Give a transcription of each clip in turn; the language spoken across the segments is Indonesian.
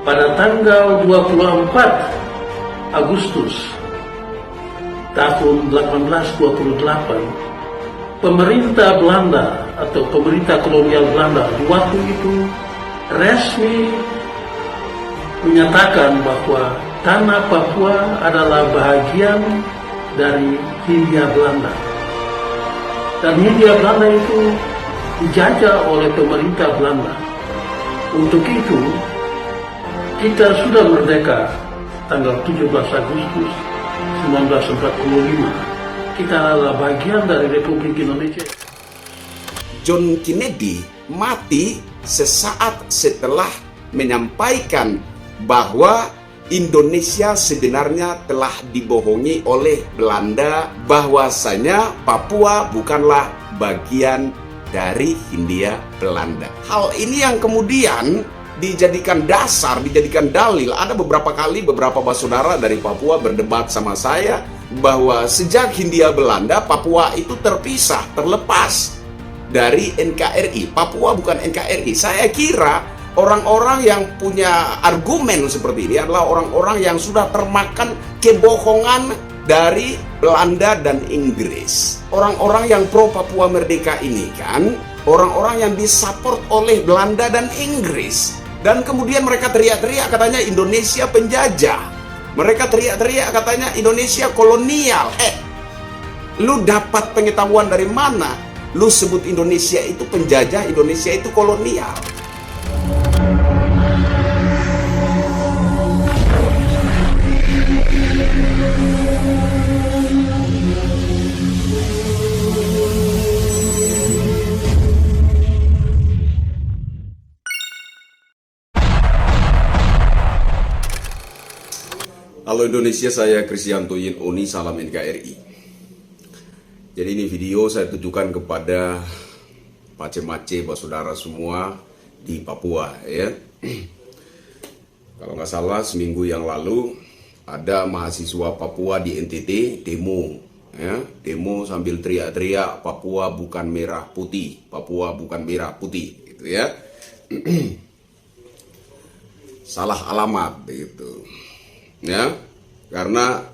pada tanggal 24 Agustus tahun 1828, pemerintah Belanda atau pemerintah kolonial Belanda di waktu itu resmi menyatakan bahwa tanah Papua adalah bahagian dari Hindia Belanda. Dan Hindia Belanda itu dijajah oleh pemerintah Belanda. Untuk itu, kita sudah merdeka tanggal 17 Agustus 1945. Kita adalah bagian dari Republik Indonesia. John Kennedy mati sesaat setelah menyampaikan bahwa Indonesia sebenarnya telah dibohongi oleh Belanda bahwasanya Papua bukanlah bagian dari Hindia Belanda. Hal ini yang kemudian dijadikan dasar, dijadikan dalil. Ada beberapa kali beberapa saudara dari Papua berdebat sama saya bahwa sejak Hindia Belanda, Papua itu terpisah, terlepas dari NKRI. Papua bukan NKRI. Saya kira orang-orang yang punya argumen seperti ini adalah orang-orang yang sudah termakan kebohongan dari Belanda dan Inggris. Orang-orang yang pro Papua Merdeka ini kan orang-orang yang disupport oleh Belanda dan Inggris. Dan kemudian mereka teriak-teriak katanya Indonesia penjajah. Mereka teriak-teriak katanya Indonesia kolonial. Lu dapat pengetahuan dari mana? Lu sebut Indonesia itu penjajah, Indonesia itu kolonial. Halo Indonesia, saya Kristianto Yin Oni, salam NKRI. Jadi ini video saya tujukan kepada mace-mace saudara semua di Papua ya. Kalau nggak salah seminggu yang lalu ada mahasiswa Papua di NTT demo ya, demo sambil teriak-teriak Papua bukan merah putih, Papua bukan merah putih gitu ya. Salah alamat gitu. Ya, karena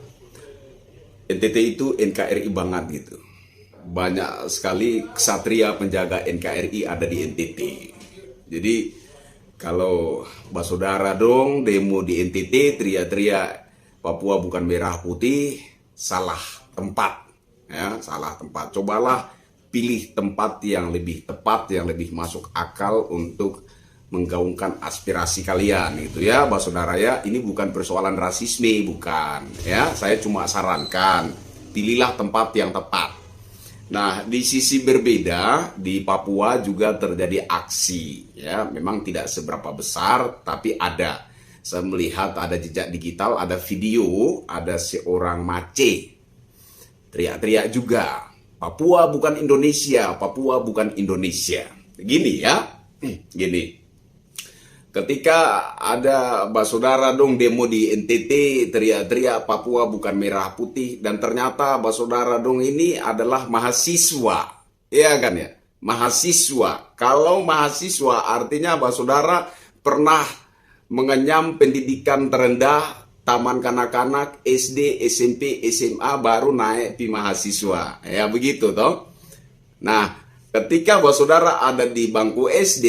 NTT itu NKRI banget gitu. Banyak sekali ksatria penjaga NKRI ada di NTT. Jadi kalau saudara dong demo di NTT teriak-teriak Papua bukan merah putih, salah tempat ya, salah tempat. Cobalah pilih tempat yang lebih tepat, yang lebih masuk akal untuk menggaungkan aspirasi kalian gitu ya, saudara ya. Ini bukan persoalan rasisme, bukan ya. Saya cuma sarankan pilihlah tempat yang tepat. Nah, di sisi berbeda di Papua juga terjadi aksi ya, memang tidak seberapa besar tapi ada. Saya melihat ada jejak digital, ada video, ada seorang mace teriak-teriak juga Papua bukan Indonesia, Papua bukan Indonesia. Gini ya, gini. Ketika ada saudara dong demo di NTT teriak-teriak Papua bukan merah putih, dan ternyata saudara dong ini adalah mahasiswa, ya kan ya, mahasiswa. Kalau mahasiswa artinya saudara pernah mengenyam pendidikan terendah, taman kanak-kanak, SD, SMP, SMA, baru naik di mahasiswa, ya begitu toh. Nah, ketika saudara ada di bangku SD,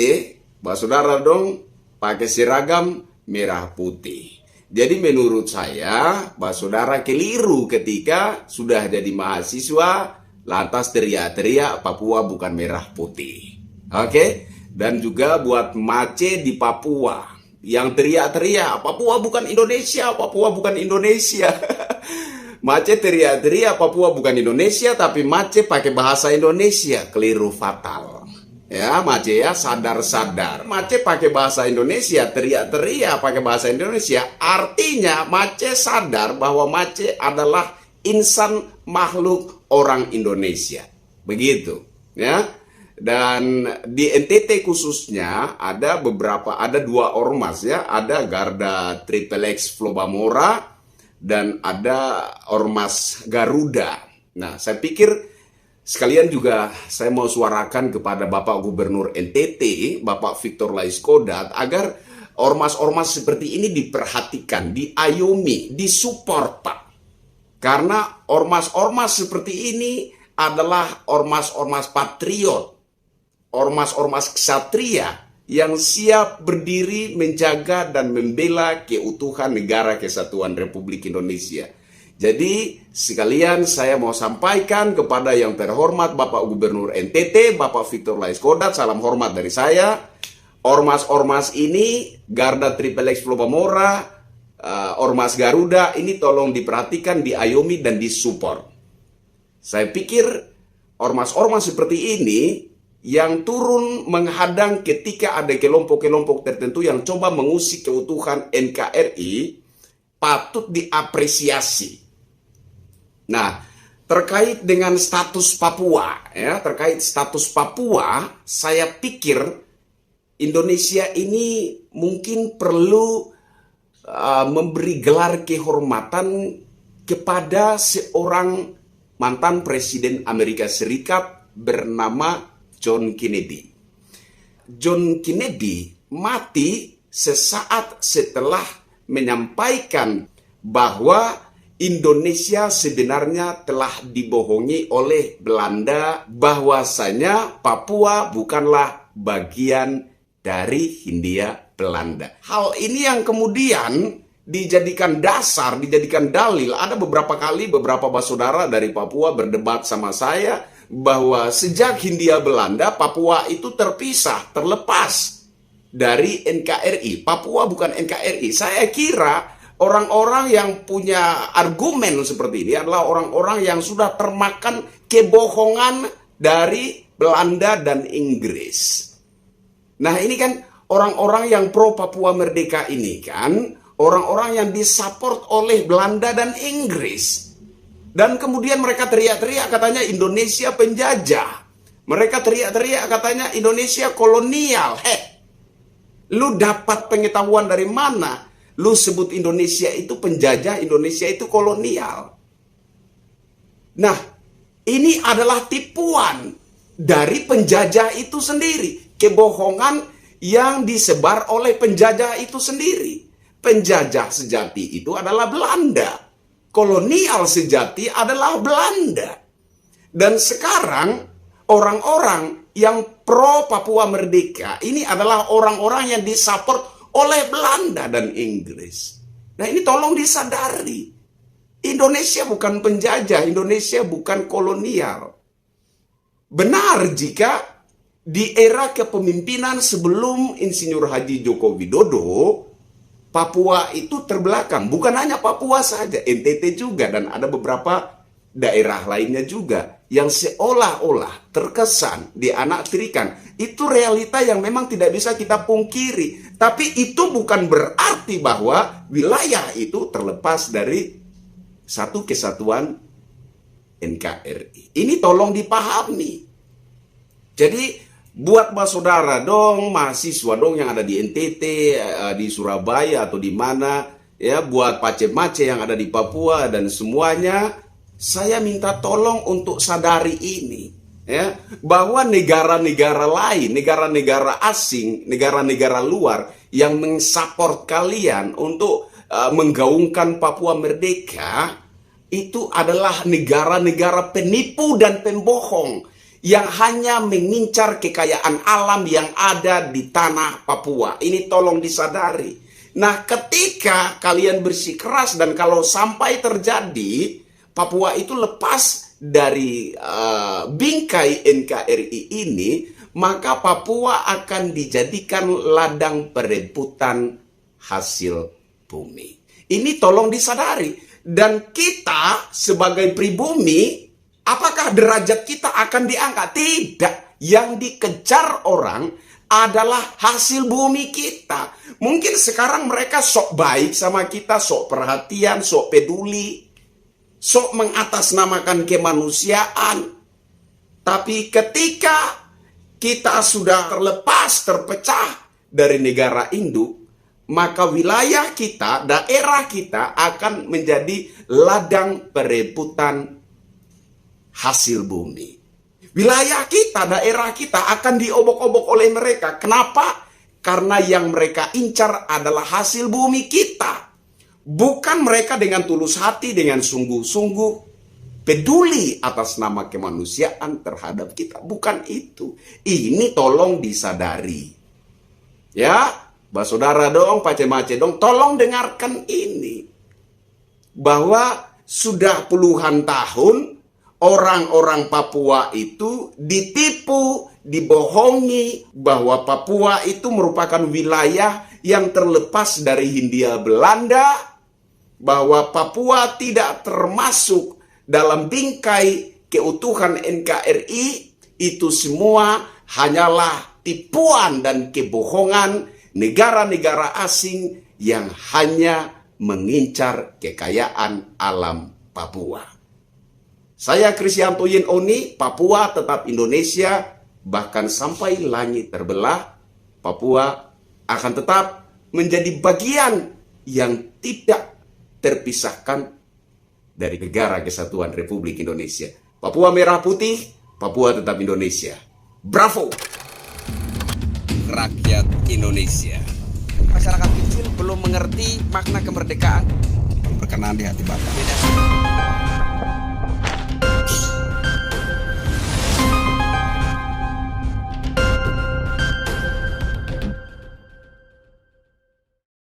saudara dong pakai seragam merah putih. Jadi menurut saya, saudara keliru ketika sudah jadi mahasiswa lantas teriak-teriak Papua bukan merah putih. Oke? Dan juga buat mace di Papua yang teriak-teriak Papua bukan Indonesia, Papua bukan Indonesia. Mace teriak-teriak Papua bukan Indonesia tapi mace pakai bahasa Indonesia, keliru fatal. Ya, mace ya, sadar-sadar. Mace pakai bahasa Indonesia, teriak-teriak pakai bahasa Indonesia. Artinya mace sadar bahwa mace adalah insan makhluk orang Indonesia. Begitu, ya. Dan di NTT khususnya ada dua ormas ya. Ada Garda Triple X Flobamora dan ada Ormas Garuda. Nah, saya pikir sekalian juga saya mau suarakan kepada Bapak Gubernur NTT, Bapak Victor Laiskodat, agar ormas-ormas seperti ini diperhatikan, diayomi, disupport, Pak. Karena ormas-ormas seperti ini adalah ormas-ormas patriot, ormas-ormas ksatria yang siap berdiri menjaga dan membela keutuhan negara kesatuan Republik Indonesia. Jadi sekalian saya mau sampaikan kepada yang terhormat Bapak Gubernur NTT, Bapak Victor Laiskodat, salam hormat dari saya. Ormas-ormas ini, Garda Triple X Flobamora, Ormas Garuda, ini tolong diperhatikan, diayomi dan disupport. Saya pikir ormas-ormas seperti ini yang turun menghadang ketika ada kelompok-kelompok tertentu yang coba mengusik keutuhan NKRI patut diapresiasi. Nah, terkait dengan status Papua, saya pikir Indonesia ini mungkin perlu memberi gelar kehormatan kepada seorang mantan Presiden Amerika Serikat bernama John Kennedy. John Kennedy mati sesaat setelah menyampaikan bahwa Indonesia sebenarnya telah dibohongi oleh Belanda, bahwasanya Papua bukanlah bagian dari Hindia Belanda. Hal ini yang kemudian dijadikan dasar, dijadikan dalil. Ada beberapa kali beberapa saudara dari Papua berdebat sama saya bahwa sejak Hindia Belanda, Papua itu terpisah, terlepas dari NKRI. Papua bukan NKRI. Saya kira orang-orang yang punya argumen seperti ini adalah orang-orang yang sudah termakan kebohongan dari Belanda dan Inggris. Nah, ini kan orang-orang yang pro Papua Merdeka ini kan orang-orang yang disupport oleh Belanda dan Inggris. Dan kemudian mereka teriak-teriak katanya Indonesia penjajah. Mereka teriak-teriak katanya Indonesia kolonial. Lu dapat pengetahuan dari mana? Lu sebut Indonesia itu penjajah, Indonesia itu kolonial. Nah, ini adalah tipuan dari penjajah itu sendiri. Kebohongan yang disebar oleh penjajah itu sendiri. Penjajah sejati itu adalah Belanda. Kolonial sejati adalah Belanda. Dan sekarang orang-orang yang pro Papua Merdeka ini adalah orang-orang yang disupport oleh Belanda dan Inggris. Nah, ini tolong disadari. Indonesia bukan penjajah, Indonesia bukan kolonial. Benar jika di era kepemimpinan sebelum Insinyur Haji Joko Widodo, Papua itu terbelakang. Bukan hanya Papua saja, NTT juga, dan ada beberapa daerah lainnya juga yang seolah-olah terkesan dianaktirikan. Itu realita yang memang tidak bisa kita pungkiri. Tapi itu bukan berarti bahwa wilayah itu terlepas dari satu kesatuan NKRI. Ini tolong dipahami. Jadi buat saudara dong, mahasiswa dong yang ada di NTT, di Surabaya atau di mana, ya, buat pace-mace yang ada di Papua dan semuanya, saya minta tolong untuk sadari ini, ya, bahwa negara-negara lain, negara-negara asing, negara-negara luar yang mensupport kalian untuk menggaungkan Papua Merdeka itu adalah negara-negara penipu dan pembohong yang hanya mengincar kekayaan alam yang ada di tanah Papua. Ini tolong disadari. Nah, ketika kalian bersikeras dan kalau sampai terjadi Papua itu lepas dari bingkai NKRI ini, maka Papua akan dijadikan ladang perebutan hasil bumi. Ini tolong disadari. Dan kita sebagai pribumi, apakah derajat kita akan diangkat? Tidak. Yang dikejar orang adalah hasil bumi kita. Mungkin sekarang mereka sok baik sama kita, sok perhatian, sok peduli, sok mengatasnamakan kemanusiaan. Tapi ketika kita sudah terlepas, terpecah dari negara induk, maka wilayah kita, daerah kita akan menjadi ladang perebutan hasil bumi. Wilayah kita, daerah kita akan diobok-obok oleh mereka. Kenapa? Karena yang mereka incar adalah hasil bumi kita. Bukan mereka dengan tulus hati, dengan sungguh-sungguh peduli atas nama kemanusiaan terhadap kita. Bukan itu. Ini tolong disadari. Ya, Mbak Saudara dong, pace-mace dong, tolong dengarkan ini. Bahwa sudah puluhan tahun orang-orang Papua itu ditipu, dibohongi bahwa Papua itu merupakan wilayah yang terlepas dari Hindia Belanda, bahwa Papua tidak termasuk dalam bingkai keutuhan NKRI. Itu semua hanyalah tipuan dan kebohongan negara-negara asing yang hanya mengincar kekayaan alam Papua. Saya Krisyanto Yen Oni, Papua tetap Indonesia, bahkan sampai langit terbelah, Papua akan tetap menjadi bagian yang tidak terpisahkan dari Negara Kesatuan Republik Indonesia. Papua merah putih, Papua tetap Indonesia. Bravo! Rakyat Indonesia. Masyarakat kecil belum mengerti makna kemerdekaan. Berkenan di hati Bapak.